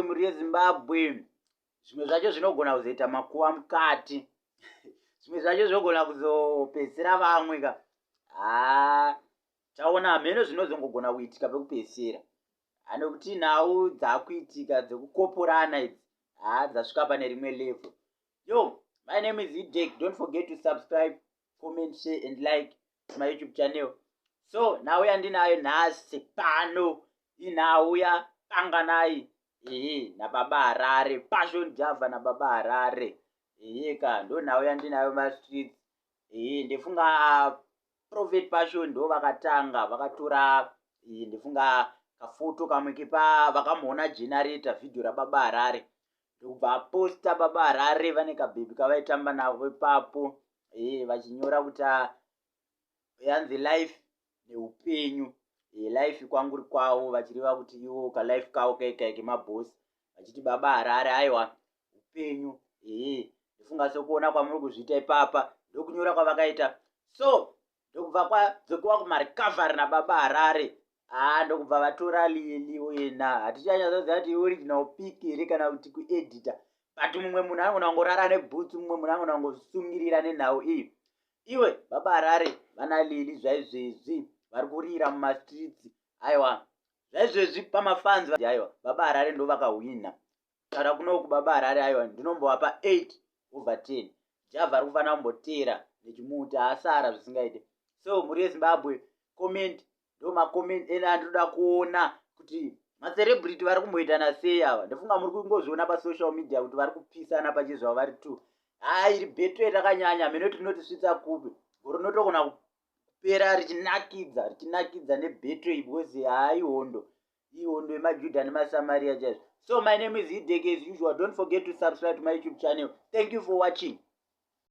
muri yeZimbabwe. Zvimwe zvacho zvinogona kuzoita makuwa mukati. Zvimwe zvacho zvinogona kuzopedzera vamwe ka. Taona hameno zvinozongogona kuitika pekupedzera. Anokuti nhau dzakuitika dzekukoporana idzi. Dzasvika pane rimwe level. Yo, my name is Idek. Don't forget to subscribe, comment, share and like to my YouTube channel. So, now we are ndinayo nhasi pano. Inauya panganai. Na baba Harare, Passion Java na baba Harare. Ka ndo nauya ndinayo ma streets. Ndefunga Prophet Passion ndo vakatanga, vakatora ndefunga kafoto kamwe kepa vakamuona generator video ra baba Harare. Ndobva posta baba Harare vane kabhebi kavaitamba navo ipapo. Vachinyora kuti yanzi life neupenyu. Life kwanguri kwavo vachireva kuti iwo ka life kawo kaikaike mabosi. Vachiti baba Harare aiwa upenyu. Ndifunga sokuona kwamuri kuzviita ipapa ndokunyora kwavakaita. So ndokubva kwadzokiwa kumarecovery na baba Harare. Ndokubva vatora lili wena. Hatichanyazoziva kuti original pic here kana kuti kueditor. But mumwe munhu anogona kungorara nebhutsu, mumwe munhu anogona kungosungirira nenhau iyi. Iwe baba Harare vana lili zvaizvezvi vari kurira mumastreets. Aiwa zvaizvezvi pamafanzi. Aiwa baba Harare ndo vakahwina. Taura kunoku baba Harare aiwa ndinombovapa 8/10. Java ari kufanira kumbotera nechimuti asara zvisingaite. So muri yeZimbabwe comment ndo macomment ena ndinoda kuona kuti macelebrity vari kumboitana sei ava. Ndofunga muri kungozviona pasocial media kuti vari kupisana pachizva vari tu. Iri betwe rakanyanya meno tinotisvitsa kupi. Rinotogona kupera richinakidza nebetwe ibwezi ihondo yemaJudha nemaSamaria chaizvo. So my name is Idek as usual. Don't forget to subscribe to my YouTube channel. Thank you for watching.